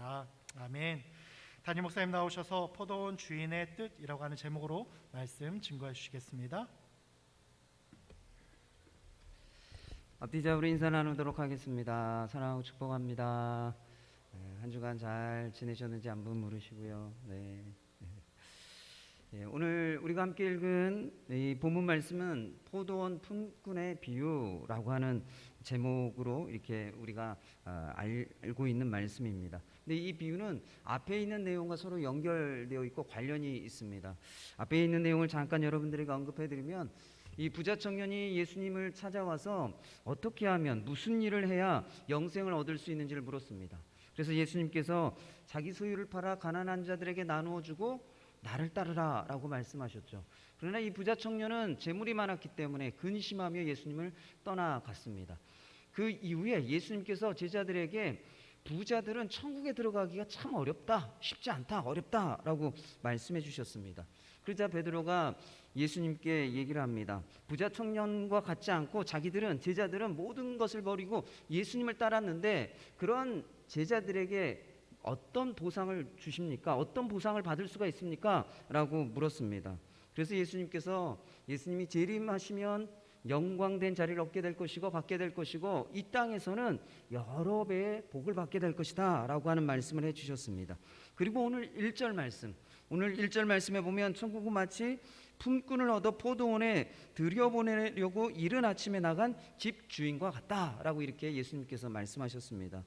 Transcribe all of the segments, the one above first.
기도하겠습니다. 아멘. 담임 목사님 나오셔서 포도원 주인의 뜻이라고 하는 제목으로 말씀 증거해 주시겠습니다. 앞뒤 잡으로 인사 나누도록 하겠습니다. 사랑하고 축복합니다. 한 주간 잘 지내셨는지 한번 물으시고요. 오늘 우리가 함께 읽은 이 본문 말씀은 포도원 품꾼의 비유라고 하는 제목으로 이렇게 우리가 알고 있는 말씀입니다. 근데 이 비유는 앞에 있는 내용과 서로 연결되어 있고 관련이 있습니다. 앞에 있는 내용을 잠깐 여러분들에게 언급해드리면, 이 부자 청년이 예수님을 찾아와서 어떻게 하면, 무슨 일을 해야 영생을 얻을 수 있는지를 물었습니다. 그래서 예수님께서 자기 소유를 팔아 가난한 자들에게 나누어 주고 나를 따르라 라고 말씀하셨죠. 그러나 이 부자 청년은 재물이 많았기 때문에 근심하며 예수님을 떠나갔습니다. 그 이후에 예수님께서 제자들에게 부자들은 천국에 들어가기가 참 어렵다, 쉽지 않다, 어렵다 라고 말씀해 주셨습니다. 그러자 베드로가 예수님께 얘기를 합니다. 부자 청년과 같지 않고 제자들은 모든 것을 버리고 예수님을 따랐는데, 그런 제자들에게 어떤 보상을 주십니까? 어떤 보상을 받을 수가 있습니까? 라고 물었습니다. 그래서 예수님이 재림하시면 영광된 자리를 얻게 될 것이고 받게 될 것이고, 이 땅에서는 여러 배의 복을 받게 될 것이다 라고 하는 말씀을 해주셨습니다. 그리고 오늘 1절 말씀에 보면, 천국은 마치 품꾼을 얻어 포도원에 들여보내려고 이른 아침에 나간 집 주인과 같다라고 이렇게 예수님께서 말씀하셨습니다.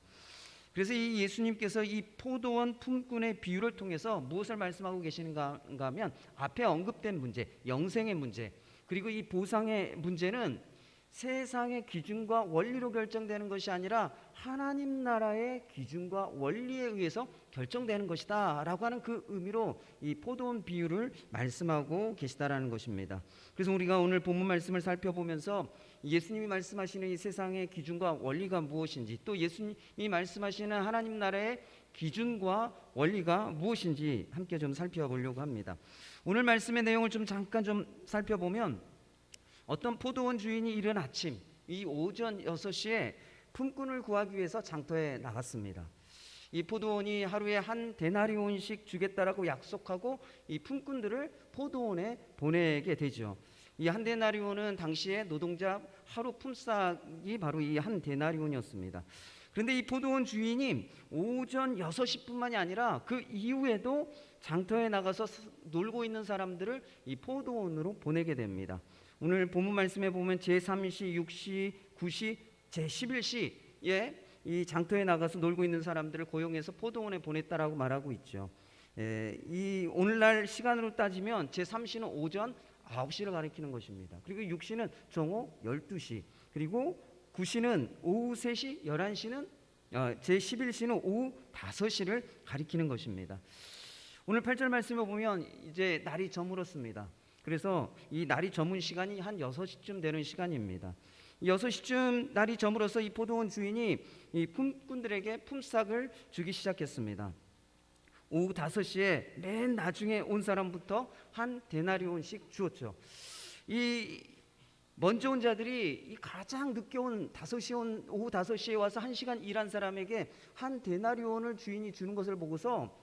그래서 이 예수님께서 이 포도원 품꾼의 비유를 통해서 무엇을 말씀하고 계시는가 하면, 앞에 언급된 문제, 영생의 문제, 그리고 이 보상의 문제는 세상의 기준과 원리로 결정되는 것이 아니라 하나님 나라의 기준과 원리에 의해서 결정되는 것이다 라고 하는 그 의미로 이 포도원 비유를 말씀하고 계시다라는 것입니다. 그래서 우리가 오늘 본문 말씀을 살펴보면서 예수님이 말씀하시는 이 세상의 기준과 원리가 무엇인지, 또 예수님이 말씀하시는 하나님 나라의 기준과 원리가 무엇인지 함께 좀 살펴보려고 합니다. 오늘 말씀의 내용을 잠깐 살펴보면, 어떤 포도원 주인이 이른 아침, 이 오전 6시에 품꾼을 구하기 위해서 장터에 나갔습니다. 이 포도원이 하루에 한 데나리온씩 주겠다라고 약속하고 이 품꾼들을 포도원에 보내게 되죠. 이 한 데나리온은 당시에 노동자 하루 품삯이 바로 이 한 데나리온이었습니다. 그런데 이 포도원 주인이 오전 6시뿐만이 아니라 그 이후에도 장터에 나가서 놀고 있는 사람들을 이 포도원으로 보내게 됩니다. 오늘 본문 말씀에 보면 제3시, 6시, 9시, 제11시에 이 장터에 나가서 놀고 있는 사람들을 고용해서 포도원에 보냈다라고 말하고 있죠. 이 오늘날 시간으로 따지면 제3시는 오전 9시를 가리키는 것입니다. 그리고 6시는 정오 12시, 그리고 9시는 오후 3시, 11시는 제11시는 오후 5시를 가리키는 것입니다. 오늘 8절 말씀에 보면 이제 날이 저물었습니다. 그래서 이 날이 저문 시간이 한 6시쯤 되는 시간입니다. 6시쯤 날이 저물어서 이 포도원 주인이 이 품꾼들에게 품삯을 주기 시작했습니다. 오후 5시에 맨 나중에 온 사람부터 한 데나리온씩 주었죠. 이 먼저 온 자들이 이 가장 늦게 온 오후 5시에 와서 1시간 일한 사람에게 한 데나리온을 주인이 주는 것을 보고서,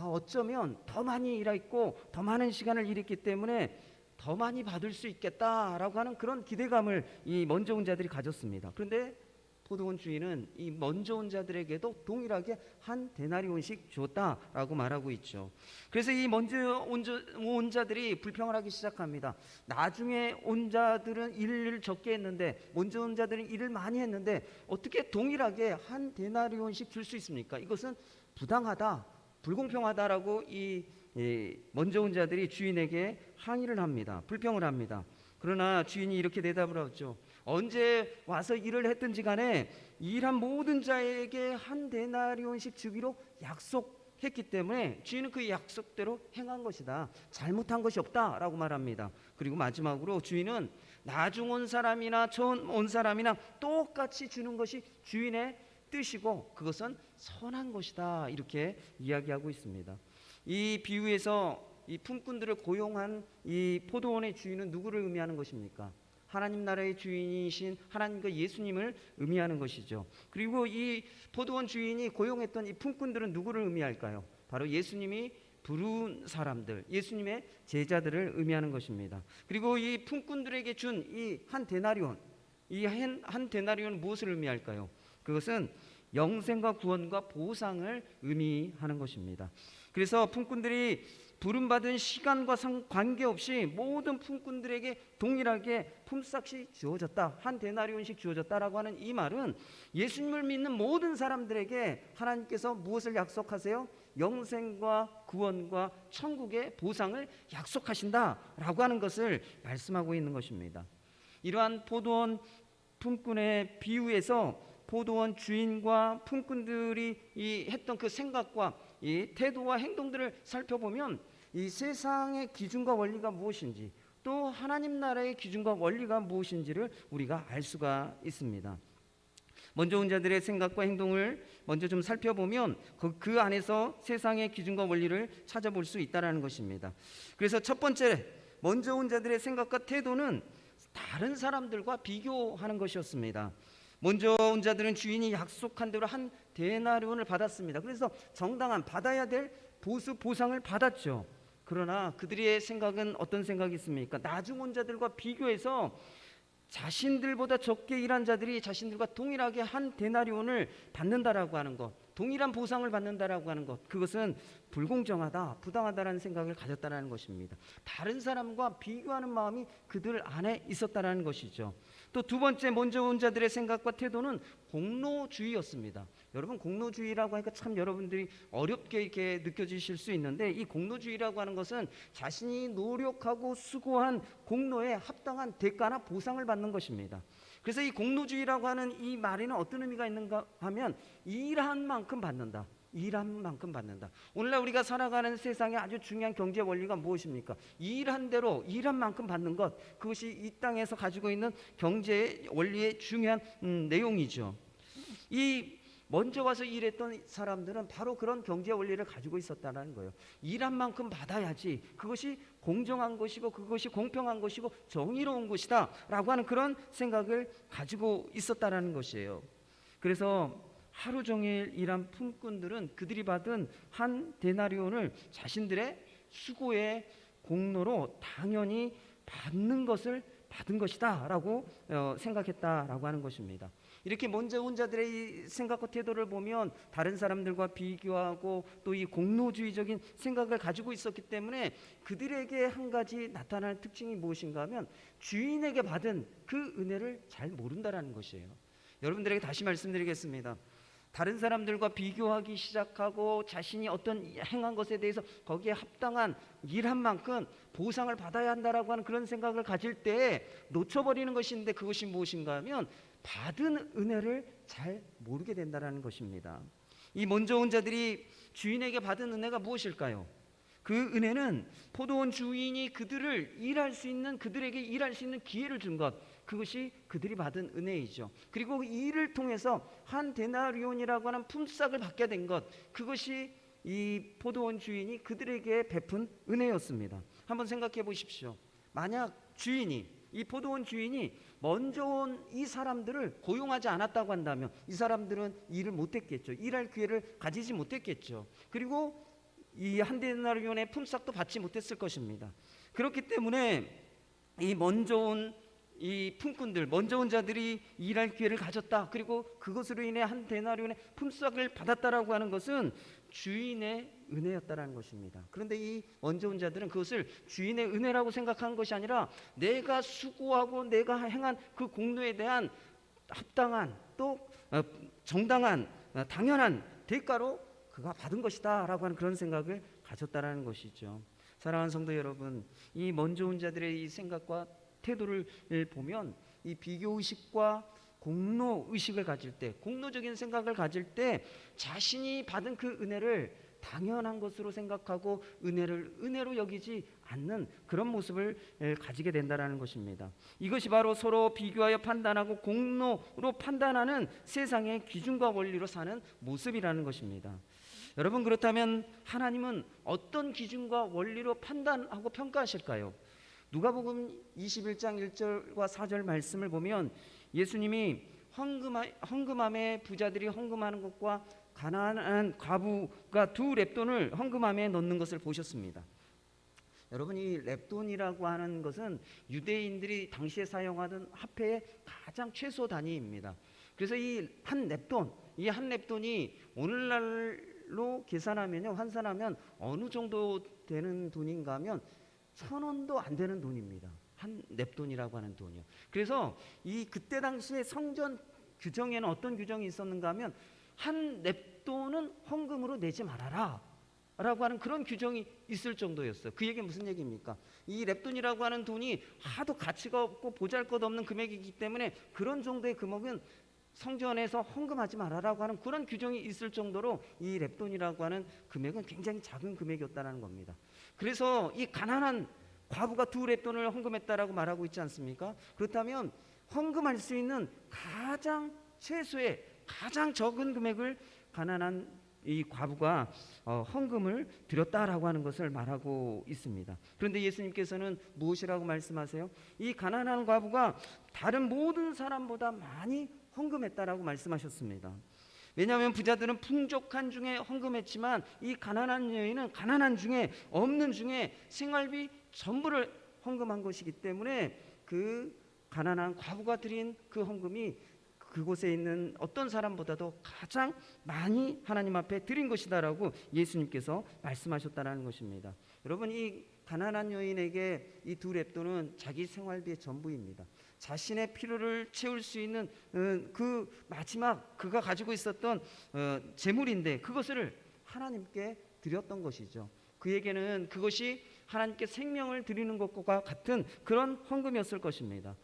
어쩌면 더 많이 일했고 더 많은 시간을 일했기 때문에 더 많이 받을 수 있겠다라고 하는 그런 기대감을 이 먼저 온 자들이 가졌습니다. 그런데 포도원 주인은 이 먼저 온 자들에게도 동일하게 한 데나리온씩 줬다라고 말하고 있죠. 그래서 이 먼저 온 자들이 불평을 하기 시작합니다. 나중에 온 자들은 일을 적게 했는데, 먼저 온 자들은 일을 많이 했는데 어떻게 동일하게 한 데나리온씩 줄 수 있습니까? 이것은 부당하다, 불공평하다라고 이 먼저 온 자들이 주인에게 항의를 합니다. 불평을 합니다. 그러나 주인이 이렇게 대답을 하죠. 언제 와서 일을 했든지 간에 일한 모든 자에게 한 데나리온씩 주기로 약속했기 때문에 주인은 그 약속대로 행한 것이다, 잘못한 것이 없다라고 말합니다. 그리고 마지막으로 주인은 나중 온 사람이나 처음 온 사람이나 똑같이 주는 것이 주인의 뜻이고 그것은 선한 것이다, 이렇게 이야기하고 있습니다. 이 비유에서 이 품꾼들을 고용한 이 포도원의 주인은 누구를 의미하는 것입니까? 하나님 나라의 주인이신 하나님과 예수님을 의미하는 것이죠. 그리고 이 포도원 주인이 고용했던 이 품꾼들은 누구를 의미할까요? 바로 예수님이 부른 사람들, 예수님의 제자들을 의미하는 것입니다. 그리고 이 품꾼들에게 준 이 한 데나리온, 이 한 데나리온은 무엇을 의미할까요? 그것은 영생과 구원과 보상을 의미하는 것입니다. 그래서 품꾼들이 부름받은 시간과 관계없이 모든 품꾼들에게 동일하게 품삯이 주어졌다, 한 데나리온씩 주어졌다라고 하는 이 말은 예수님을 믿는 모든 사람들에게 하나님께서 무엇을 약속하세요? 영생과 구원과 천국의 보상을 약속하신다라고 하는 것을 말씀하고 있는 것입니다. 이러한 포도원 품꾼의 비유에서 포도원 주인과 품꾼들이 했던 그 생각과 이 태도와 행동들을 살펴보면 이 세상의 기준과 원리가 무엇인지, 또 하나님 나라의 기준과 원리가 무엇인지를 우리가 알 수가 있습니다. 먼저 온 자들의 생각과 행동을 먼저 좀 살펴보면 그 안에서 세상의 기준과 원리를 찾아볼 수 있다는 것입니다. 그래서 첫 번째, 먼저 온 자들의 생각과 태도는 다른 사람들과 비교하는 것이었습니다. 먼저 온 자들은 주인이 약속한 대로 한 데나리온을 받았습니다. 그래서 정당한 받아야 될 보상을 받았죠. 그러나 그들의 생각은 어떤 생각이 있습니까? 나중 온 자들과 비교해서 자신들보다 적게 일한 자들이 자신들과 동일하게 한 데나리온을 받는다라고 하는 것, 동일한 보상을 받는다라고 하는 것, 그것은 불공정하다, 부당하다라는 생각을 가졌다라는 것입니다. 다른 사람과 비교하는 마음이 그들 안에 있었다라는 것이죠. 또 두 번째, 먼저 온 자들의 생각과 태도는 공로주의였습니다. 여러분, 공로주의라고 하니까 참 여러분들이 어렵게 이렇게 느껴지실 수 있는데, 이 공로주의라고 하는 것은 자신이 노력하고 수고한 공로에 합당한 대가나 보상을 받는 것입니다. 그래서 이 공로주의라고 하는 이 말에는 어떤 의미가 있는가 하면 일한 만큼 받는다, 일한 만큼 받는다. 오늘날 우리가 살아가는 세상의 아주 중요한 경제 원리가 무엇입니까? 일한 대로 일한 만큼 받는 것, 그것이 이 땅에서 가지고 있는 경제 원리의 중요한 내용이죠. 이 먼저 와서 일했던 사람들은 바로 그런 경제 원리를 가지고 있었다는 거예요. 일한 만큼 받아야지, 그것이 공정한 것이고 그것이 공평한 것이고 정의로운 것이다 라고 하는 그런 생각을 가지고 있었다는 것이에요. 그래서 하루 종일 일한 품꾼들은 그들이 받은 한 데나리온을 자신들의 수고의 공로로 당연히 받는 것이다 라고 생각했다라고 하는 것입니다. 이렇게 먼저 온 자들의 이 생각과 태도를 보면 다른 사람들과 비교하고 또 이 공로주의적인 생각을 가지고 있었기 때문에 그들에게 한 가지 나타나는 특징이 무엇인가 하면 주인에게 받은 그 은혜를 잘 모른다라는 것이에요. 여러분들에게 다시 말씀드리겠습니다. 다른 사람들과 비교하기 시작하고 자신이 어떤 행한 것에 대해서 거기에 합당한 일한 만큼 보상을 받아야 한다라고 하는 그런 생각을 가질 때 놓쳐버리는 것인데, 그것이 무엇인가 하면 받은 은혜를 잘 모르게 된다는 것입니다. 이 먼저 온 자들이 주인에게 받은 은혜가 무엇일까요? 그 은혜는 포도원 주인이 그들에게 일할 수 있는 기회를 준 것, 그것이 그들이 받은 은혜이죠. 그리고 이 일을 통해서 한 데나리온이라고 하는 품삯을 받게 된 것, 그것이 이 포도원 주인이 그들에게 베푼 은혜였습니다. 한번 생각해 보십시오. 만약 이 포도원 주인이 먼저 온 이 사람들을 고용하지 않았다고 한다면 이 사람들은 일을 못했겠죠. 일할 기회를 가지지 못했겠죠. 그리고 이 한 데나리온의 품삯도 받지 못했을 것입니다. 그렇기 때문에 이 먼저 온 이 품꾼들, 먼저 온 자들이 일할 기회를 가졌다, 그리고 그것으로 인해 한 데나리온의 품삯을 받았다라고 하는 것은 주인의 은혜였다라는 것입니다. 그런데 이 먼저 온 자들은 그것을 주인의 은혜라고 생각한 것이 아니라 내가 수고하고 내가 행한 그 공로에 대한 합당한 또 정당한 당연한 대가로 그가 받은 것이다 라고 하는 그런 생각을 가졌다라는 것이죠. 사랑하는 성도 여러분, 이 먼저 온 자들의 이 생각과 태도를 보면 이 비교의식과 공로의식을 가질 때, 공로적인 생각을 가질 때 자신이 받은 그 은혜를 당연한 것으로 생각하고 은혜로 여기지 않는 그런 모습을 가지게 된다는 것입니다. 이것이 바로 서로 비교하여 판단하고 공로로 판단하는 세상의 기준과 원리로 사는 모습이라는 것입니다. 여러분, 그렇다면 하나님은 어떤 기준과 원리로 판단하고 평가하실까요? 누가복음 21장 1절과 4절 말씀을 보면 예수님이 헌금함에 부자들이 헌금하는 것과 가난한 과부가 두 렙돈을 헌금함에 넣는 것을 보셨습니다. 여러분, 이 렙돈이라고 하는 것은 유대인들이 당시에 사용하던 화폐의 가장 최소 단위입니다. 그래서 이 한 렙돈이 오늘날로 계산하면요, 환산하면 어느 정도 되는 돈인가 하면 1,000원도 안 되는 돈입니다. 한 렙돈이라고 하는 돈이요. 그래서 이 그때 당시에 성전 규정에는 어떤 규정이 있었는가 하면 한 렙돈은 헌금으로 내지 말아라 라고 하는 그런 규정이 있을 정도였어요. 그 얘기는 무슨 얘기입니까? 이 렙돈이라고 하는 돈이 하도 가치가 없고 보잘것없는 금액이기 때문에 그런 정도의 금액은 성전에서 헌금하지 말아라고 하는 그런 규정이 있을 정도로 이 렙돈이라고 하는 금액은 굉장히 작은 금액이었다는 겁니다. 그래서 이 가난한 과부가 두 렙돈을 헌금했다라고 말하고 있지 않습니까? 그렇다면 헌금할 수 있는 가장 최소의 가장 적은 금액을 가난한 이 과부가 헌금을 드렸다라고 하는 것을 말하고 있습니다. 그런데 예수님께서는 무엇이라고 말씀하세요? 이 가난한 과부가 다른 모든 사람보다 많이 헌금했다라고 말씀하셨습니다. 왜냐하면 부자들은 풍족한 중에 헌금했지만 이 가난한 여인은 가난한 중에 없는 중에 생활비 전부를 헌금한 것이기 때문에 그 가난한 과부가 드린 그 헌금이 그곳에 있는 어떤 사람보다도 가장 많이 하나님 앞에 드린 것이다라고 예수님께서 말씀하셨다는 것입니다. 여러분, 이 가난한 여인에게 이 두 렙돈은 자기 생활비의 전부입니다. 자신의 필요를 채울 수 있는 그 마지막 그가 가지고 있었던 재물인데 그것을 하나님께 드렸던 것이죠. 그에게는 그것이 하나님께 생명을 드리는 것과 같은 그런 헌금이었을 것입니다.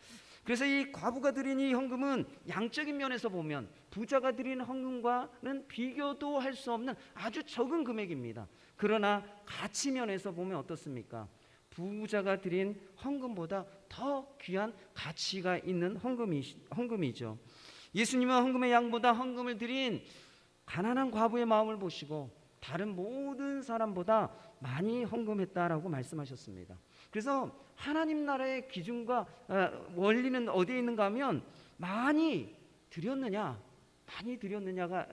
그래서 이 과부가 드린 이 헌금은 양적인 면에서 보면 부자가 드린 헌금과는 비교도 할 수 없는 아주 적은 금액입니다. 그러나 가치 면에서 보면 어떻습니까? 부자가 드린 헌금보다 더 귀한 가치가 있는 헌금이죠. 예수님은 헌금의 양보다 헌금을 드린 가난한 과부의 마음을 보시고 다른 모든 사람보다 많이 헌금했다라고 말씀하셨습니다. 그래서 하나님 나라의 기준과 원리는 어디에 있는가 하면 많이 드렸느냐가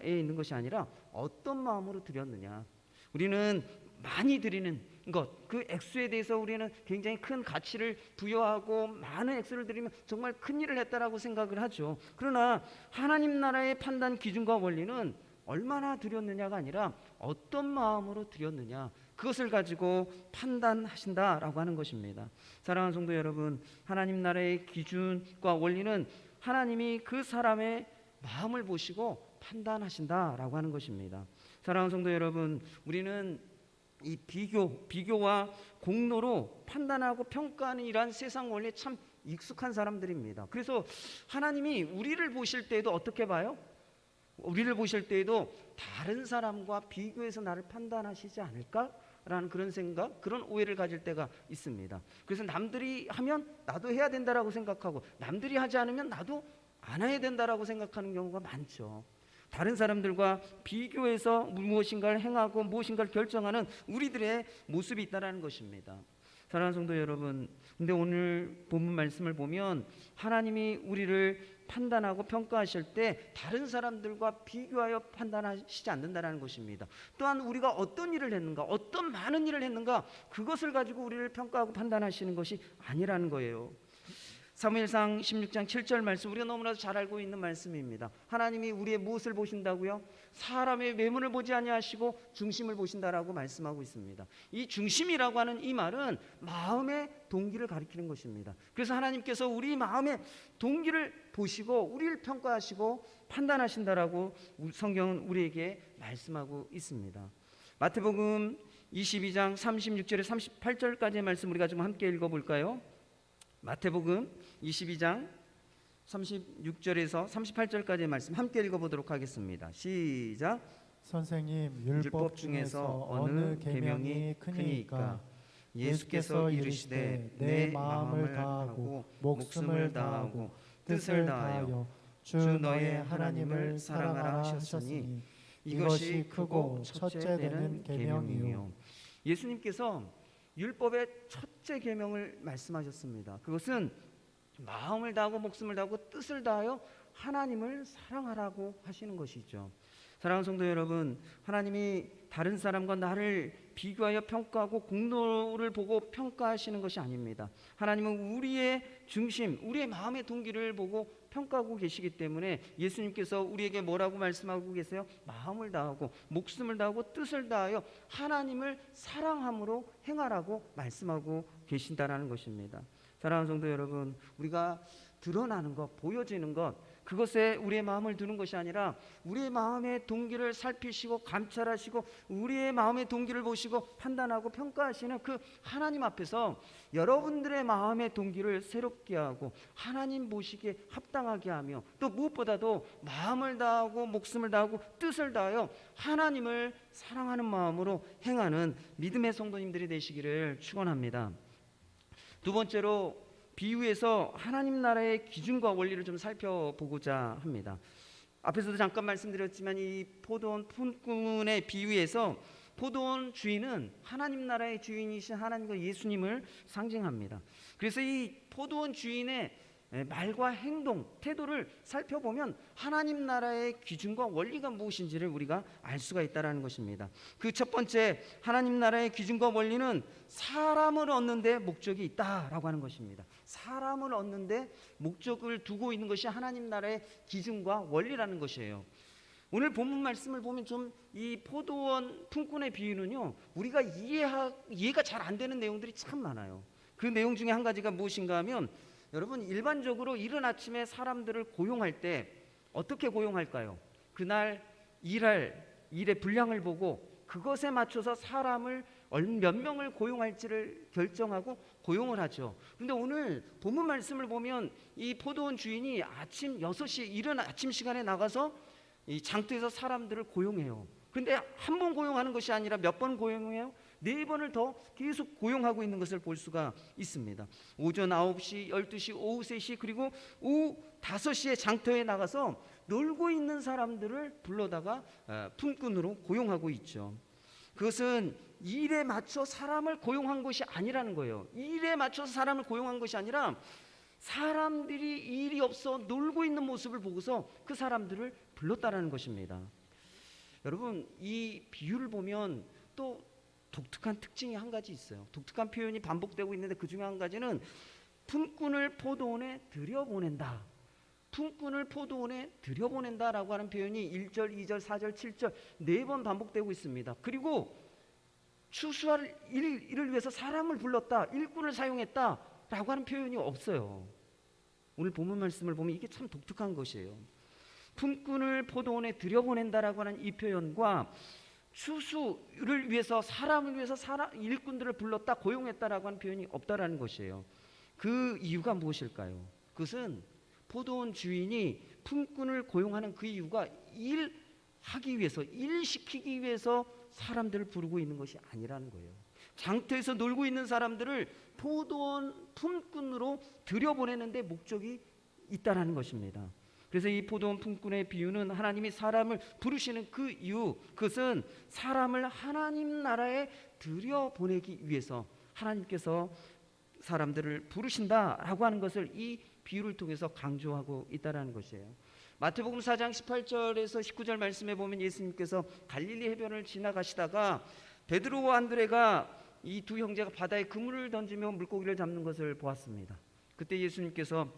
있는 것이 아니라 어떤 마음으로 드렸느냐. 우리는 많이 드리는 것, 그 액수에 대해서 우리는 굉장히 큰 가치를 부여하고 많은 액수를 드리면 정말 큰 일을 했다라고 생각을 하죠. 그러나 하나님 나라의 판단 기준과 원리는 얼마나 드렸느냐가 아니라 어떤 마음으로 드렸느냐, 그것을 가지고 판단하신다라고 하는 것입니다. 사랑하는 성도 여러분, 하나님 나라의 기준과 원리는 하나님이 그 사람의 마음을 보시고 판단하신다라고 하는 것입니다. 사랑하는 성도 여러분, 우리는 이 비교와 공로로 판단하고 평가하는 이러한 세상 원리에 참 익숙한 사람들입니다. 그래서 하나님이 우리를 보실 때에도 어떻게 봐요? 우리를 보실 때에도 다른 사람과 비교해서 나를 판단하시지 않을까라는 그런 생각, 그런 오해를 가질 때가 있습니다. 그래서 남들이 하면 나도 해야 된다라고 생각하고 남들이 하지 않으면 나도 안 해야 된다라고 생각하는 경우가 많죠. 다른 사람들과 비교해서 무엇인가를 행하고 무엇인가를 결정하는 우리들의 모습이 있다는 것입니다. 사랑하는 성도 여러분, 근데 오늘 본문 말씀을 보면 하나님이 우리를 판단하고 평가하실 때 다른 사람들과 비교하여 판단하시지 않는다는 것입니다. 또한 우리가 어떤 일을 했는가, 어떤 많은 일을 했는가, 그것을 가지고 우리를 평가하고 판단하시는 것이 아니라는 거예요. 사무엘상 16장 7절 말씀, 우리가 너무나도 잘 알고 있는 말씀입니다. 하나님이 우리의 무엇을 보신다고요? 사람의 외모를 보지 아니하시고 중심을 보신다라고 말씀하고 있습니다. 이 중심이라고 하는 이 말은 마음의 동기를 가리키는 것입니다. 그래서 하나님께서 우리 마음의 동기를 보시고 우리를 평가하시고 판단하신다라고 성경은 우리에게 말씀하고 있습니다. 마태복음 22장 36절에 38절까지의 말씀 우리가 좀 함께 읽어볼까요? 마태복음 22장 36절에서 38절까지의 말씀 함께 읽어보도록 하겠습니다. 시작. 선생님, 율법 중에서 어느 계명이 크니까? 예수께서 이르시되 내 마음을 다하고 목숨을 다하고 뜻을 다하여 주 너의 하나님을 사랑하라 하셨으니 이것이 크고 첫째 되는 계명이요. 예수님께서 율법의 첫째 계명을 말씀하셨습니다. 그것은 마음을 다하고 목숨을 다하고 뜻을 다하여 하나님을 사랑하라고 하시는 것이죠. 사랑하는 성도 여러분, 하나님이 다른 사람과 나를 비교하여 평가하고 공로를 보고 평가하시는 것이 아닙니다. 하나님은 우리의 중심, 우리의 마음의 동기를 보고 평가하고 계시기 때문에 예수님께서 우리에게 뭐라고 말씀하고 계세요? 마음을 다하고 목숨을 다하고 뜻을 다하여 하나님을 사랑함으로 행하라고 말씀하고 계신다라는 것입니다. 사랑하는 성도 여러분, 우리가 드러나는 것, 보여지는 것, 그것에 우리의 마음을 두는 것이 아니라 우리의 마음의 동기를 살피시고 감찰하시고 우리의 마음의 동기를 보시고 판단하고 평가하시는 그 하나님 앞에서 여러분들의 마음의 동기를 새롭게 하고 하나님 보시기에 합당하게 하며 또 무엇보다도 마음을 다하고 목숨을 다하고 뜻을 다하여 하나님을 사랑하는 마음으로 행하는 믿음의 성도님들이 되시기를 축원합니다. 두 번째로 비유에서 하나님 나라의 기준과 원리를 좀 살펴보고자 합니다. 앞에서도 잠깐 말씀드렸지만 이 포도원 품꾼의 비유에서 포도원 주인은 하나님 나라의 주인이신 하나님과 예수님을 상징합니다. 그래서 이 포도원 주인의 말과 행동, 태도를 살펴보면 하나님 나라의 기준과 원리가 무엇인지를 우리가 알 수가 있다는 것입니다. 그 첫 번째 하나님 나라의 기준과 원리는 사람을 얻는 데 목적이 있다라고 하는 것입니다. 사람을 얻는 데 목적을 두고 있는 것이 하나님 나라의 기준과 원리라는 것이에요. 오늘 본문 말씀을 보면 좀 이 포도원 품꾼의 비유는요, 우리가 이해가 잘 안 되는 내용들이 참 많아요. 그 내용 중에 한 가지가 무엇인가 하면 여러분, 일반적으로 이른 아침에 사람들을 고용할 때 어떻게 고용할까요? 그날 일의 분량을 보고 그것에 맞춰서 사람을 몇 명을 고용할지를 결정하고 고용을 하죠. 그런데 오늘 본문 말씀을 보면 이 포도원 주인이 아침 6시 이른 아침 시간에 나가서 이 장터에서 사람들을 고용해요. 그런데 한 번 고용하는 것이 아니라 몇 번 고용해요? 4번을 더 계속 고용하고 있는 것을 볼 수가 있습니다. 오전 9시, 12시, 오후 3시 그리고 오후 5시에 장터에 나가서 놀고 있는 사람들을 불러다가 품꾼으로 고용하고 있죠. 그것은 일에 맞춰 사람을 고용한 것이 아니라는 거예요. 일에 맞춰서 사람을 고용한 것이 아니라 사람들이 일이 없어 놀고 있는 모습을 보고서 그 사람들을 불렀다라는 것입니다. 여러분, 이 비유를 보면 또 독특한 특징이 한 가지 있어요. 독특한 표현이 반복되고 있는데 그 중에 한 가지는 품꾼을 포도원에 들여보낸다. 품꾼을 포도원에 들여보낸다라고 하는 표현이 1절, 2절, 4절, 7절 4번 반복되고 있습니다. 그리고 추수할 일을 위해서 사람을 불렀다, 일꾼을 사용했다라고 하는 표현이 없어요. 오늘 본문 말씀을 보면 이게 참 독특한 것이에요. 품꾼을 포도원에 들여보낸다라고 하는 이 표현과 추수를 위해서 사람을 위해서 일꾼들을 불렀다, 고용했다라고 하는 표현이 없다라는 것이에요. 그 이유가 무엇일까요? 그것은 포도원 주인이 품꾼을 고용하는 그 이유가 일하기 위해서, 일시키기 위해서 사람들을 부르고 있는 것이 아니라는 거예요. 장터에서 놀고 있는 사람들을 포도원 품꾼으로 들여보내는데 목적이 있다라는 것입니다. 그래서 이 포도원 품꾼의 비유는 하나님이 사람을 부르시는 그 이유, 그것은 사람을 하나님 나라에 들여보내기 위해서 하나님께서 사람들을 부르신다라고 하는 것을 이 비유를 통해서 강조하고 있다는 것이에요. 마태복음 4장 18절에서 19절 말씀에 보면 예수님께서 갈릴리 해변을 지나가시다가 베드로와 안드레가 이 두 형제가 바다에 그물을 던지며 물고기를 잡는 것을 보았습니다. 그때 예수님께서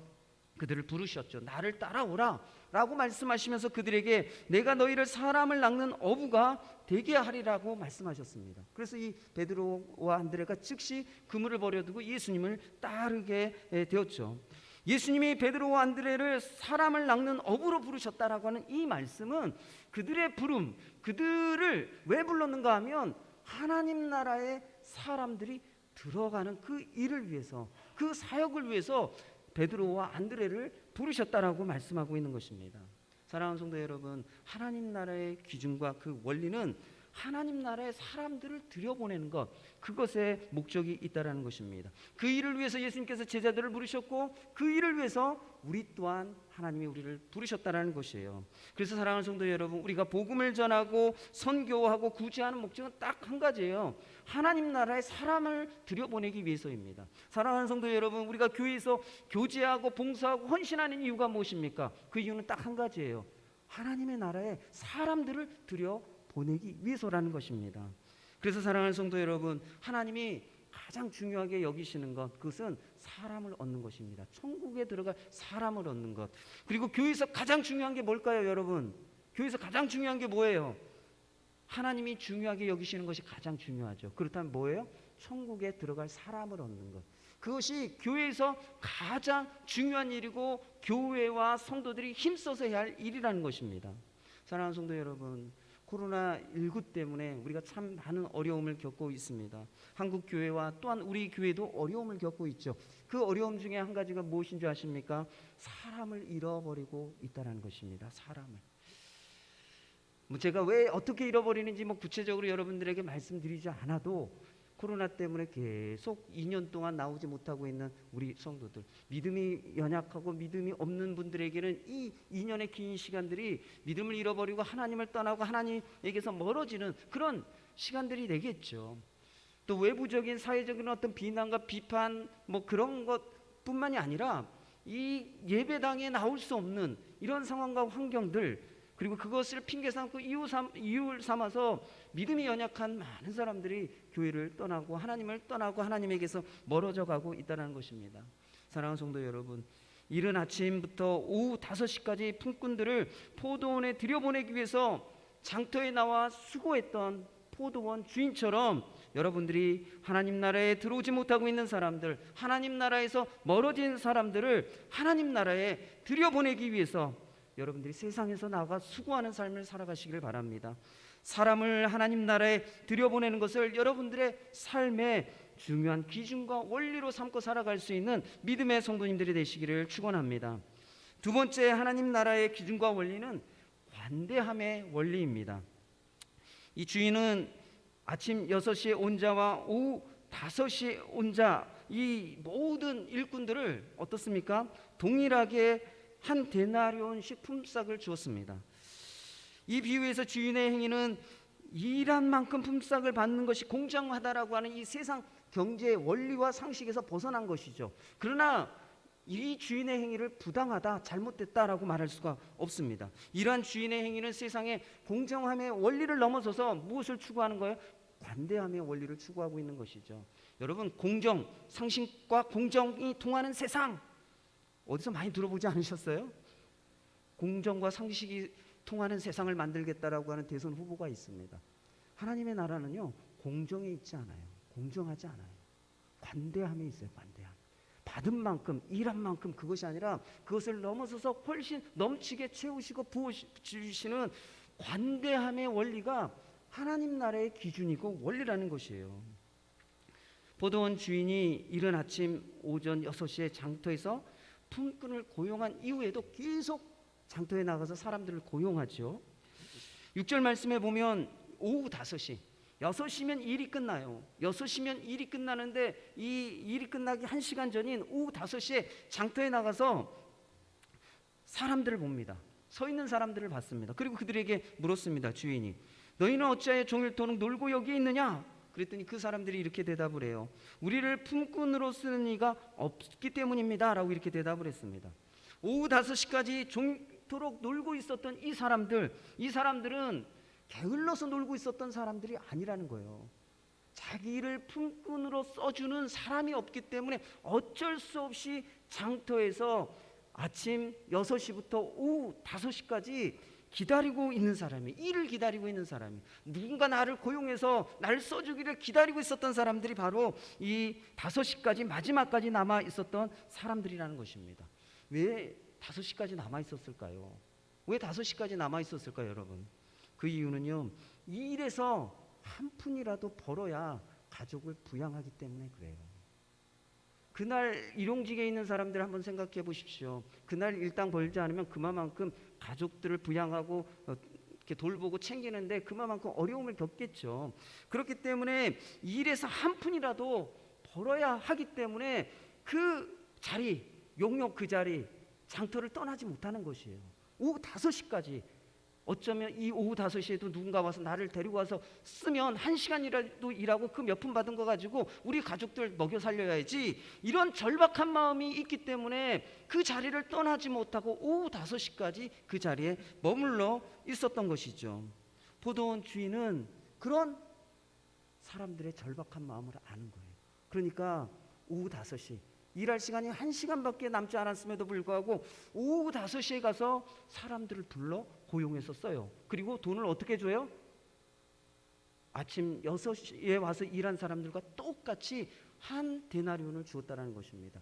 그들을 부르셨죠. 나를 따라오라 라고 말씀하시면서 그들에게 내가 너희를 사람을 낚는 어부가 되게 하리라고 말씀하셨습니다. 그래서 이 베드로와 안드레가 즉시 그물을 버려두고 예수님을 따르게 되었죠. 예수님이 베드로와 안드레를 사람을 낚는 어부로 부르셨다라고 하는 이 말씀은 그들의 부름, 그들을 왜 불렀는가 하면 하나님 나라의 사람들이 들어가는 그 일을 위해서, 그 사역을 위해서 베드로와 안드레를 부르셨다라고 말씀하고 있는 것입니다. 사랑하는 성도 여러분, 하나님 나라의 기준과 그 원리는 하나님 나라의 사람들을 들여보내는 것, 그것에 목적이 있다라는 것입니다. 그 일을 위해서 예수님께서 제자들을 부르셨고 그 일을 위해서 우리 또한 하나님이 우리를 부르셨다라는 것이에요. 그래서 사랑하는 성도 여러분, 우리가 복음을 전하고 선교하고 구제하는 목적은 딱 한 가지예요. 하나님 나라의 사람을 들여보내기 위해서입니다. 사랑하는 성도 여러분, 우리가 교회에서 교제하고 봉사하고 헌신하는 이유가 무엇입니까? 그 이유는 딱 한 가지예요. 하나님의 나라에 사람들을 들여보내기 위해서라는 것입니다. 그래서 사랑하는 성도 여러분, 하나님이 가장 중요하게 여기시는 것, 그것은 사람을 얻는 것입니다. 천국에 들어갈 사람을 얻는 것. 그리고 교회에서 가장 중요한 게 뭘까요, 여러분? 교회에서 가장 중요한 게 뭐예요? 하나님이 중요하게 여기시는 것이 가장 중요하죠. 그렇다면 뭐예요? 천국에 들어갈 사람을 얻는 것. 그것이 교회에서 가장 중요한 일이고 교회와 성도들이 힘써서 해야 할 일이라는 것입니다. 사랑하는 성도 여러분, 코로나19 때문에 우리가 참 많은 어려움을 겪고 있습니다. 한국 교회와 또한 우리 교회도 어려움을 겪고 있죠. 그 어려움 중에 한 가지가 무엇인 줄 아십니까? 사람을 잃어버리고 있다는 것입니다. 사람을. 제가 왜 어떻게 잃어버리는지 구체적으로 여러분들에게 말씀드리지 않아도 코로나 때문에 계속 2년 동안 나오지 못하고 있는 우리 성도들, 믿음이 연약하고 믿음이 없는 분들에게는 이 2년의 긴 시간들이 믿음을 잃어버리고 하나님을 떠나고 하나님에게서 멀어지는 그런 시간들이 되겠죠. 또 외부적인 사회적인 어떤 비난과 비판 그런 것뿐만이 아니라 이 예배당에 나올 수 없는 이런 상황과 환경들, 그리고 그것을 핑계 삼고 이유를 삼아서 믿음이 연약한 많은 사람들이 교회를 떠나고 하나님을 떠나고 하나님에게서 멀어져 가고 있다는 것입니다. 사랑하는 성도 여러분, 이른 아침부터 오후 5시까지 품꾼들을 포도원에 들여보내기 위해서 장터에 나와 수고했던 포도원 주인처럼 여러분들이 하나님 나라에 들어오지 못하고 있는 사람들, 하나님 나라에서 멀어진 사람들을 하나님 나라에 들여보내기 위해서 여러분들이 세상에서 나가 수고하는 삶을 살아가시길 바랍니다. 사람을 하나님 나라에 들여보내는 것을 여러분들의 삶의 중요한 기준과 원리로 삼고 살아갈 수 있는 믿음의 성도님들이 되시기를 축원합니다. 두 번째 하나님 나라의 기준과 원리는 관대함의 원리입니다. 이 주인은 아침 6시에 온 자와 오후 5시에 온 자, 이 모든 일꾼들을 어떻습니까? 동일하게 한 데나리온씩 품삯을 주었습니다. 이 비유에서 주인의 행위는 일한 만큼 품삯을 받는 것이 공정하다라고 하는 이 세상 경제의 원리와 상식에서 벗어난 것이죠. 그러나 이 주인의 행위를 부당하다, 잘못됐다라고 말할 수가 없습니다. 이러한 주인의 행위는 세상의 공정함의 원리를 넘어서서 무엇을 추구하는 거예요? 관대함의 원리를 추구하고 있는 것이죠. 여러분, 공정, 상식과 공정이 통하는 세상, 어디서 많이 들어보지 않으셨어요? 공정과 상식이 통하는 세상을 만들겠다라고 하는 대선 후보가 있습니다. 하나님의 나라는요, 공정에 있지 않아요. 공정하지 않아요. 관대함에 있어요. 관대함. 받은 만큼, 일한 만큼, 그것이 아니라 그것을 넘어서서 훨씬 넘치게 채우시고 부어주시는 관대함의 원리가 하나님 나라의 기준이고 원리라는 것이에요. 포도원 주인이 이른 아침 오전 6시에 장터에서 품꾼을 고용한 이후에도 계속 장터에 나가서 사람들을 고용하죠. 6절 말씀에 보면 오후 5시, 6시면 일이 끝나요. 6시면 일이 끝나는데 이 일이 끝나기 1시간 전인 오후 5시에 장터에 나가서 사람들을 봅니다. 서 있는 사람들을 봤습니다. 그리고 그들에게 물었습니다. 주인이, 너희는 어찌하여 종일토록 놀고 여기에 있느냐? 그랬더니 그 사람들이 이렇게 대답을 해요. 우리를 품꾼으로 쓰는 이가 없기 때문입니다 라고 이렇게 대답을 했습니다. 오후 5시까지 종토록 놀고 있었던 이 사람들은 게을러서 놀고 있었던 사람들이 아니라는 거예요. 자기를 품꾼으로 써주는 사람이 없기 때문에 어쩔 수 없이 장터에서 아침 6시부터 오후 5시까지 기다리고 있는 사람이, 일을 기다리고 있는 사람이, 누군가 나를 고용해서 나를 써주기를 기다리고 있었던 사람들이 바로 이 5시까지 마지막까지 남아 있었던 사람들이라는 것입니다. 왜 5시까지 남아 있었을까요? 왜 5시까지 남아 있었을까요, 여러분? 그 이유는요, 이 일에서 한 푼이라도 벌어야 가족을 부양하기 때문에 그래요. 그날 일용직에 있는 사람들 한번 생각해 보십시오. 그날 일당 벌지 않으면 그만큼 가족들을 부양하고 이렇게 돌보고 챙기는데 그만큼 어려움을 겪겠죠. 그렇기 때문에 일에서 한 푼이라도 벌어야 하기 때문에 그 자리, 용역 그 자리, 장터를 떠나지 못하는 것이에요. 오후 5시까지, 어쩌면 이 오후 5시에도 누군가 와서 나를 데리고 와서 쓰면 1시간이라도 일하고 그 몇 푼 받은 거 가지고 우리 가족들 먹여 살려야지, 이런 절박한 마음이 있기 때문에 그 자리를 떠나지 못하고 오후 5시까지 그 자리에 머물러 있었던 것이죠. 포도원 주인은 그런 사람들의 절박한 마음을 아는 거예요. 그러니까 오후 5시, 일할 시간이 1시간밖에 남지 않았음에도 불구하고 오후 5시에 가서 사람들을 불러 고용해서 써요. 그리고 돈을 어떻게 줘요? 아침 6시에 와서 일한 사람들과 똑같이 한 데나리온을 주었다는 것입니다.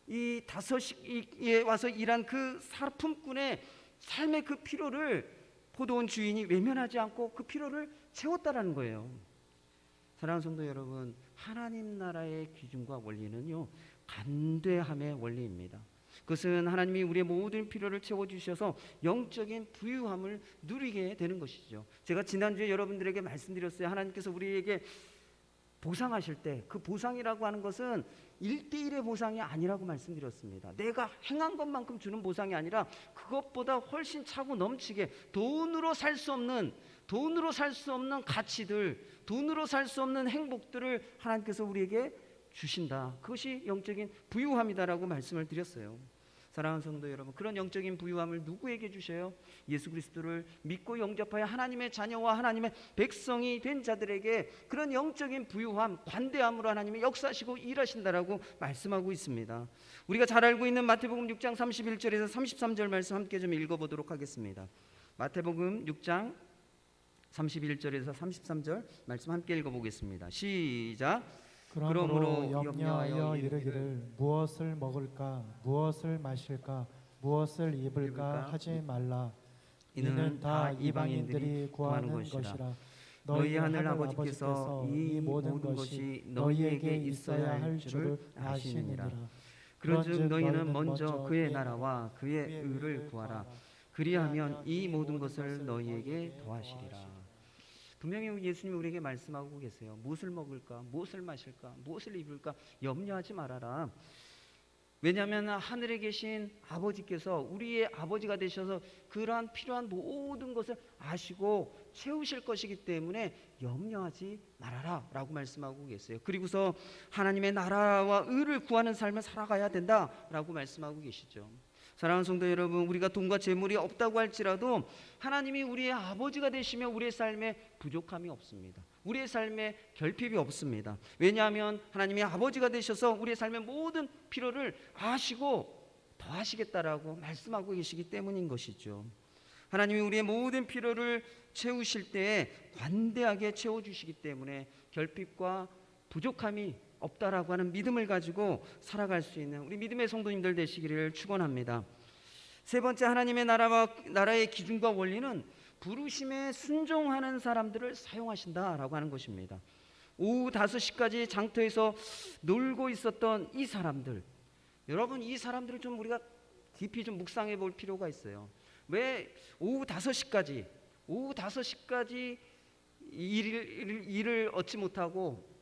이 5시에 와서 일한 그 품꾼의 삶의 그 필요를 포도원 주인이 외면하지 않고 그 필요를 채웠다는 거예요. 사랑하는 성도 여러분, 하나님 나라의 기준과 원리는요, 간대함의 원리입니다. 그것은 하나님이 우리의 모든 필요를 채워주셔서 영적인 부유함을 누리게 되는 것이죠. 제가 지난주에 여러분들에게 말씀드렸어요. 하나님께서 우리에게 보상하실 때 그 보상이라고 하는 것은 1대1의 보상이 아니라고 말씀드렸습니다. 내가 행한 것만큼 주는 보상이 아니라 그것보다 훨씬 차고 넘치게 돈으로 살 수 없는 가치들, 돈으로 살 수 없는 행복들을 하나님께서 우리에게 주신다. 그것이 영적인 부유함이다라고 말씀을 드렸어요. 사랑하는 성도 여러분, 그런 영적인 부유함을 누구에게 주셔요? 예수 그리스도를 믿고 영접하여 하나님의 자녀와 하나님의 백성이 된 자들에게 그런 영적인 부유함, 관대함으로 하나님이 역사하시고 일하신다라고 말씀하고 있습니다. 우리가 잘 알고 있는 마태복음 6장 31절에서 33절 말씀 함께 좀 읽어보도록 하겠습니다. 마태복음 6장 31절에서 33절 말씀 함께 읽어보겠습니다. 시작. 그러므로 염려하여 이르기를 무엇을 먹을까, 무엇을 마실까, 무엇을 입을까 하지 말라. 이는 다 이방인들이 구하는 것이라. 너희 하늘 아버지께서 이 모든 것이 너희에게 있어야 할 줄을 아시느니라. 그런즉 너희는 먼저 그의 나라와 그의 의를 구하라. 그리하면 이 모든 것을 너희에게 더하시리라. 분명히 예수님이 우리에게 말씀하고 계세요. 무엇을 먹을까, 무엇을 마실까, 무엇을 입을까 염려하지 말아라. 왜냐하면 하늘에 계신 아버지께서 우리의 아버지가 되셔서 그러한 필요한 모든 것을 아시고 채우실 것이기 때문에 염려하지 말아라 라고 말씀하고 계세요. 그리고서 하나님의 나라와 의를 구하는 삶을 살아가야 된다라고 말씀하고 계시죠. 사랑하는 성도 여러분, 우리가 돈과 재물이 없다고 할지라도 하나님이 우리의 아버지가 되시며 우리의 삶에 부족함이 없습니다. 우리의 삶에 결핍이 없습니다. 왜냐하면 하나님이 아버지가 되셔서 우리의 삶의 모든 필요를 아시고 더하시겠다라고 말씀하고 계시기 때문인 것이죠. 하나님이 우리의 모든 필요를 채우실 때에 관대하게 채워주시기 때문에 결핍과 부족함이 없다라고 하는 믿음을 가지고 살아갈 수 있는 우리 믿음의 성도님들 되시기를 축원합니다. 세 번째, 하나님의 나라의 기준과 원리는 부르심에 순종하는 사람들을 사용하신다라고 하는 것입니다. 오후 5시까지 장터에서 놀고 있었던 이 사람들, 여러분, 이 사람들을 좀 우리가 깊이 좀 묵상해 볼 필요가 있어요. 왜 오후 5시까지 일을 얻지 못하고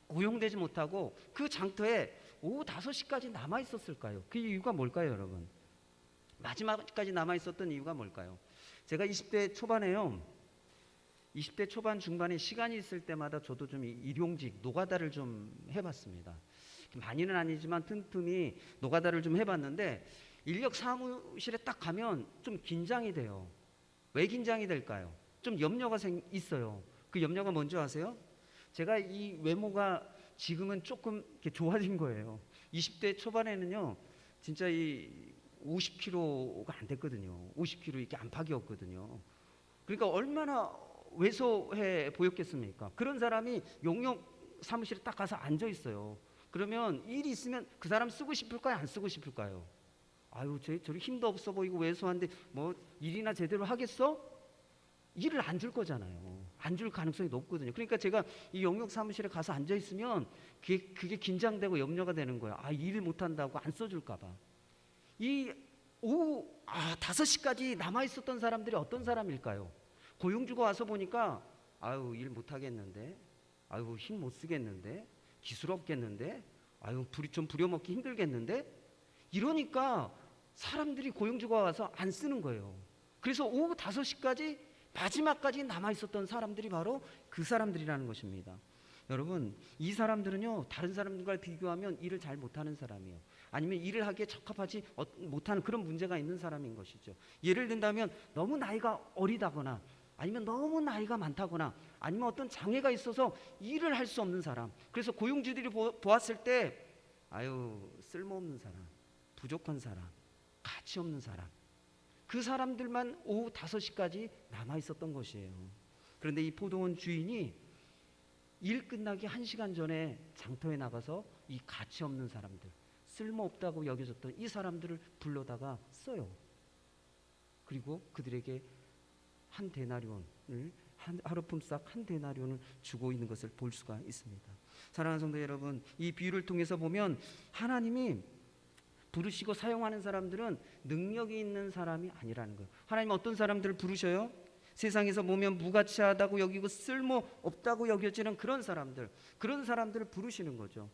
고용되지 못하고 그 장터에 오후 5시까지 남아 있었을까요? 그 이유가 뭘까요, 여러분? 마지막까지 남아 있었던 이유가 뭘까요? 제가 20대 초반 중반에 시간이 있을 때마다 저도 좀 일용직 노가다를 좀 해봤습니다. 많이는 아니지만 틈틈이 노가다를 좀 해봤는데 인력 사무실에 딱 가면 좀 긴장이 돼요. 왜 긴장이 될까요? 좀 염려가 있어요. 그 염려가 뭔지 아세요? 제가 이 외모가 지금은 조금 이렇게 좋아진 거예요. 20대 초반에는요, 진짜 이 50kg가 안 됐거든요. 50kg 이렇게 안팎이었거든요. 그러니까 얼마나 왜소해 보였겠습니까? 그런 사람이 용역 사무실에 딱 가서 앉아 있어요. 그러면 일이 있으면 그 사람 쓰고 싶을까요? 안 쓰고 싶을까요? 아유, 저리 힘도 없어 보이고 왜소한데 뭐 일이나 제대로 하겠어? 일을 안 줄 거잖아요. 안 줄 가능성이 높거든요. 그러니까 제가 이 영역 사무실에 가서 앉아 있으면 그게 긴장되고 염려가 되는 거예요. 아, 일을 못 한다고 안 써줄까 봐. 이 오후 5시까지 남아 있었던 사람들이 어떤 사람일까요? 고용주가 와서 보니까 아유 일 못하겠는데, 아유 힘 못 쓰겠는데, 기술 없겠는데, 아유 좀 부려먹기 힘들겠는데, 이러니까 사람들이 고용주가 와서 안 쓰는 거예요. 그래서 오후 5시까지 마지막까지 남아 있었던 사람들이 바로 그 사람들이라는 것입니다. 여러분, 이 사람들은요 다른 사람들과 비교하면 일을 잘 못하는 사람이에요. 아니면 일을 하기에 적합하지 못하는 그런 문제가 있는 사람인 것이죠. 예를 든다면 너무 나이가 어리다거나, 아니면 너무 나이가 많다거나, 아니면 어떤 장애가 있어서 일을 할 수 없는 사람. 그래서 고용주들이 보았을 때 아유 쓸모없는 사람, 부족한 사람, 가치 없는 사람, 그 사람들만 오후 5시까지 남아 있었던 것이에요. 그런데 이 포도원 주인이 일 끝나기 1시간 전에 장터에 나가서 이 가치 없는 사람들, 쓸모없다고 여겨졌던 이 사람들을 불러다가 써요. 그리고 그들에게 한 데나리온을, 하루품삯 한 데나리온을 주고 있는 것을 볼 수가 있습니다. 사랑하는 성도 여러분, 이 비유를 통해서 보면 하나님이 부르시고 사용하는 사람들은 능력이 있는 사람이 아니라는 거예요. 하나님 어떤 사람들을 부르셔요? 세상에서 보면 무가치하다고 여기고 쓸모없다고 여겨지는 그런 사람들을 부르시는 거죠.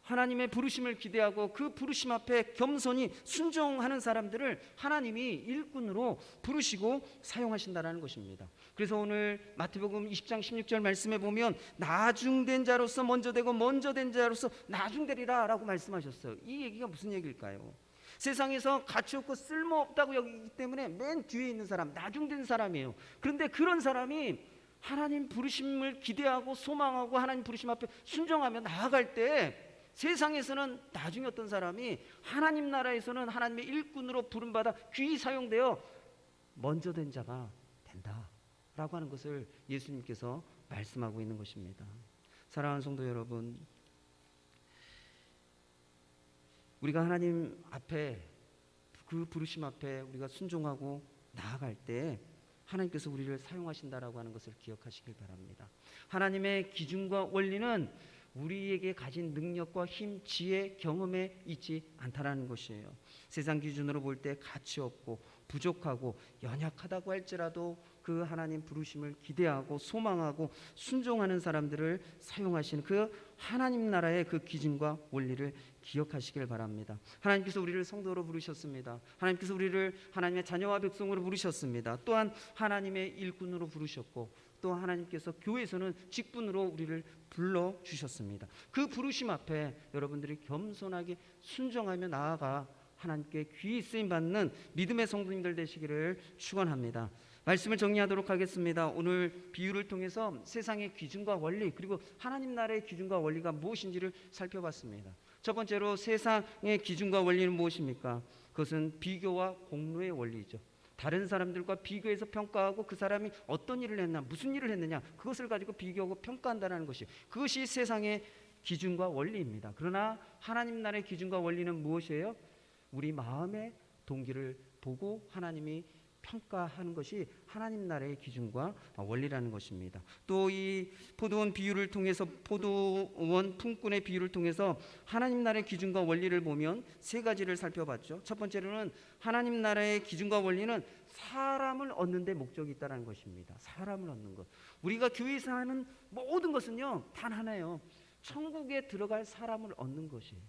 하나님의 부르심을 기대하고 그 부르심 앞에 겸손히 순종하는 사람들을 하나님이 일꾼으로 부르시고 사용하신다는 것입니다. 그래서 오늘 마태복음 20장 16절 말씀에 보면 나중된 자로서 먼저 되고 먼저 된 자로서 나중되리라 라고 말씀하셨어요. 이 얘기가 무슨 얘기일까요? 세상에서 가치 없고 쓸모없다고 여기기 때문에 맨 뒤에 있는 사람, 나중된 사람이에요. 그런데 그런 사람이 하나님 부르심을 기대하고 소망하고 하나님 부르심 앞에 순종하며 나아갈 때 세상에서는 나중에 어떤 사람이 하나님 나라에서는 하나님의 일꾼으로 부름받아 귀히 사용되어 먼저 된 자가 된다라고 하는 것을 예수님께서 말씀하고 있는 것입니다. 사랑하는 성도 여러분, 우리가 하나님 앞에 그 부르심 앞에 우리가 순종하고 나아갈 때 하나님께서 우리를 사용하신다라고 하는 것을 기억하시길 바랍니다. 하나님의 기준과 원리는 우리에게 가진 능력과 힘, 지혜, 경험에 있지 않다라는 것이에요. 세상 기준으로 볼 때 가치 없고 부족하고 연약하다고 할지라도 그 하나님 부르심을 기대하고 소망하고 순종하는 사람들을 사용하시는 그 하나님 나라의 그 기준과 원리를 기억하시길 바랍니다. 하나님께서 우리를 성도로 부르셨습니다. 하나님께서 우리를 하나님의 자녀와 백성으로 부르셨습니다. 또한 하나님의 일꾼으로 부르셨고, 또 하나님께서 교회에서는 직분으로 우리를 불러주셨습니다. 그 부르심 앞에 여러분들이 겸손하게 순종하며 나아가 하나님께 귀히 쓰임받는 믿음의 성도님들 되시기를 축원합니다. 말씀을 정리하도록 하겠습니다. 오늘 비유를 통해서 세상의 기준과 원리, 그리고 하나님 나라의 기준과 원리가 무엇인지를 살펴봤습니다. 첫 번째로 세상의 기준과 원리는 무엇입니까? 그것은 비교와 공로의 원리죠. 다른 사람들과 비교해서 평가하고 그 사람이 어떤 일을 했나, 무슨 일을 했느냐, 그것을 가지고 비교하고 평가한다는 것이, 그것이 세상의 기준과 원리입니다. 그러나 하나님 나라의 기준과 원리는 무엇이에요? 우리 마음의 동기를 보고 하나님이 평가하는 것이 하나님 나라의 기준과 원리라는 것입니다. 또 이 포도원 비유를 통해서, 포도원 품꾼의 비유를 통해서 하나님 나라의 기준과 원리를 보면 세 가지를 살펴봤죠. 첫 번째로는 하나님 나라의 기준과 원리는 사람을 얻는 데 목적이 있다는 것입니다. 사람을 얻는 것. 우리가 교회에서 하는 모든 것은요 단 하나예요. 천국에 들어갈 사람을 얻는 것이에요.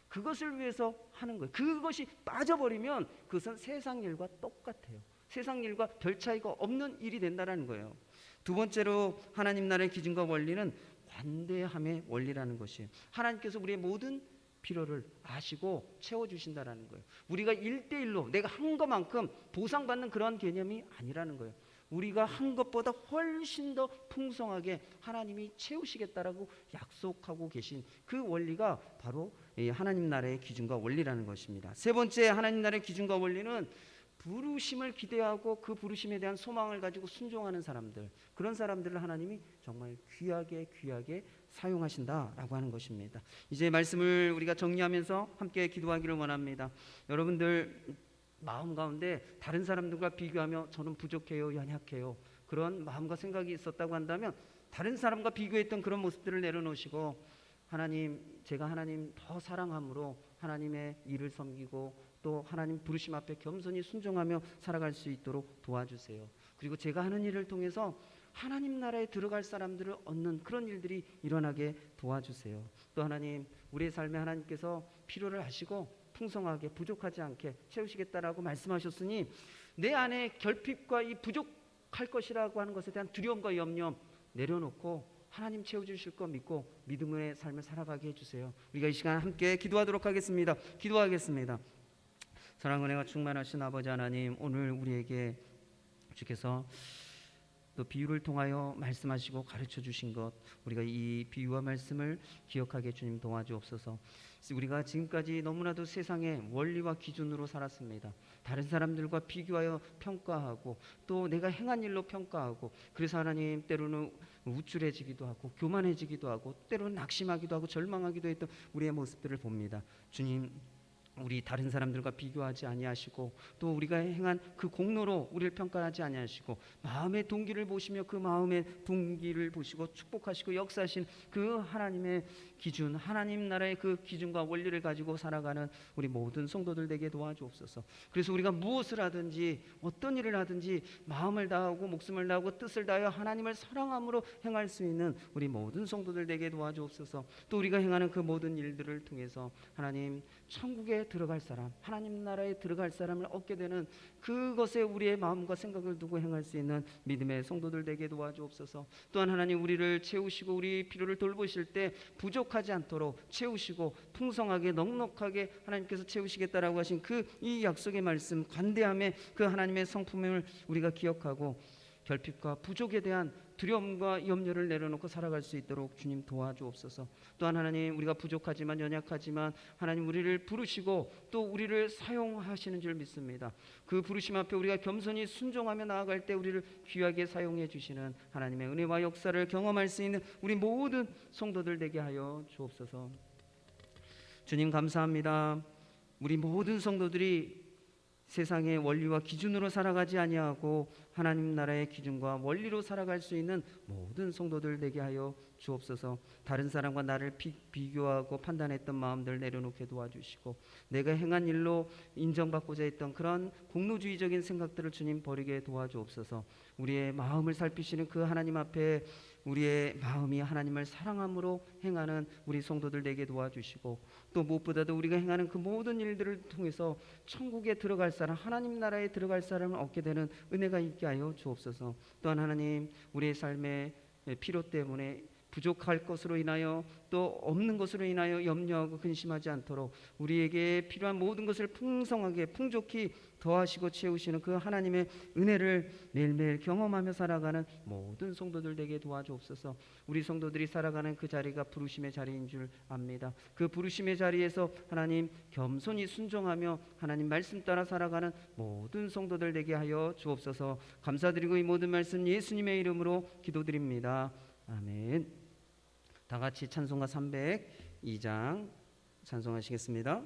그것을 위해서 하는 거예요. 그것이 빠져버리면 그것은 세상 일과 똑같아요. 세상 일과 별 차이가 없는 일이 된다는 거예요. 두 번째로 하나님 나라의 기준과 원리는 관대함의 원리라는 것이에요. 하나님께서 우리의 모든 필요를 아시고 채워주신다는 거예요. 우리가 1대1로 내가 한 것만큼 보상받는 그런 개념이 아니라는 거예요. 우리가 한 것보다 훨씬 더 풍성하게 하나님이 채우시겠다라고 약속하고 계신 그 원리가 바로 하나님 나라의 기준과 원리라는 것입니다. 세 번째 하나님 나라의 기준과 원리는 부르심을 기대하고 그 부르심에 대한 소망을 가지고 순종하는 사람들, 그런 사람들을 하나님이 정말 귀하게 사용하신다라고 하는 것입니다. 이제 말씀을 우리가 정리하면서 함께 기도하기를 원합니다. 여러분들 마음 가운데 다른 사람들과 비교하며 저는 부족해요, 연약해요, 그런 마음과 생각이 있었다고 한다면 다른 사람과 비교했던 그런 모습들을 내려놓으시고, 하나님, 제가 하나님 더 사랑함으로 하나님의 일을 섬기고 또 하나님 부르심 앞에 겸손히 순종하며 살아갈 수 있도록 도와주세요. 그리고 제가 하는 일을 통해서 하나님 나라에 들어갈 사람들을 얻는 그런 일들이 일어나게 도와주세요. 또 하나님, 우리의 삶에 하나님께서 필요를 하시고 풍성하게 부족하지 않게 채우시겠다라고 말씀하셨으니 내 안에 결핍과 이 부족할 것이라고 하는 것에 대한 두려움과 염려 내려놓고 하나님 채워주실 거 믿고 믿음의 삶을 살아가게 해주세요. 우리가 이 시간 함께 기도하도록 하겠습니다. 기도하겠습니다. 사랑 은혜가 충만하신 아버지 하나님, 오늘 우리에게 주께서 또 비유를 통하여 말씀하시고 가르쳐 주신 것, 우리가 이 비유와 말씀을 기억하게 주님 도와주옵소서. 우리가 지금까지 너무나도 세상의 원리와 기준으로 살았습니다. 다른 사람들과 비교하여 평가하고 또 내가 행한 일로 평가하고, 그래서 하나님 때로는 우쭐해지기도 하고 교만해지기도 하고 때로는 낙심하기도 하고 절망하기도 했던 우리의 모습들을 봅니다. 주님, 우리 다른 사람들과 비교하지 아니하시고 또 우리가 행한 그 공로로 우리를 평가하지 아니하시고 마음의 동기를 보시며 그 마음의 동기를 보시고 축복하시고 역사하신 그 하나님의 기준, 하나님 나라의 그 기준과 원리를 가지고 살아가는 우리 모든 성도들 되게 도와주옵소서. 그래서 우리가 무엇을 하든지 어떤 일을 하든지 마음을 다하고 목숨을 다하고 뜻을 다하여 하나님을 사랑함으로 행할 수 있는 우리 모든 성도들 되게 도와주옵소서. 또 우리가 행하는 그 모든 일들을 통해서 하나님 천국에 들어갈 사람, 하나님 나라에 들어갈 사람을 얻게 되는 그것에 우리의 마음과 생각을 두고 행할 수 있는 믿음의 성도들 되게 도와주옵소서. 또한 하나님, 우리를 채우시고 우리 필요를 돌보실 때 부족하지 않도록 채우시고 풍성하게 넉넉하게 하나님께서 채우시겠다라고 하신 그 이 약속의 말씀, 관대함의 그 하나님의 성품을 우리가 기억하고 결핍과 부족에 대한 두려움과 염려를 내려놓고 살아갈 수 있도록 주님 도와주옵소서. 또한 하나님, 우리가 부족하지만 연약하지만 하나님 우리를 부르시고 또 우리를 사용하시는 줄 믿습니다. 그 부르심 앞에 우리가 겸손히 순종하며 나아갈 때 우리를 귀하게 사용해 주시는 하나님의 은혜와 역사를 경험할 수 있는 우리 모든 성도들 되게 하여 주옵소서. 주님 감사합니다. 우리 모든 성도들이 세상의 원리와 기준으로 살아가지 아니하고 하나님 나라의 기준과 원리로 살아갈 수 있는 모든 성도들 되게 하여 주옵소서. 다른 사람과 나를 비교하고 판단했던 마음들 내려놓게 도와주시고 내가 행한 일로 인정받고자 했던 그런 공로주의적인 생각들을 주님 버리게 도와주옵소서. 우리의 마음을 살피시는 그 하나님 앞에 우리의 마음이 하나님을 사랑함으로 행하는 우리 성도들 되게 도와주시고 또 무엇보다도 우리가 행하는 그 모든 일들을 통해서 천국에 들어갈 사람, 하나님 나라에 들어갈 사람을 얻게 되는 은혜가 있게 하여 주옵소서. 또한 하나님, 우리의 삶의 필요 때문에 부족할 것으로 인하여 또 없는 것으로 인하여 염려하고 근심하지 않도록 우리에게 필요한 모든 것을 풍성하게 풍족히 더하시고 채우시는 그 하나님의 은혜를 매일매일 경험하며 살아가는 모든 성도들 되게 도와주옵소서. 우리 성도들이 살아가는 그 자리가 부르심의 자리인 줄 압니다. 그 부르심의 자리에서 하나님 겸손히 순종하며 하나님 말씀 따라 살아가는 모든 성도들 되게 하여 주옵소서. 감사드리고 이 모든 말씀 예수님의 이름으로 기도드립니다. 아멘. 다 같이 찬송가 302장 찬송하시겠습니다.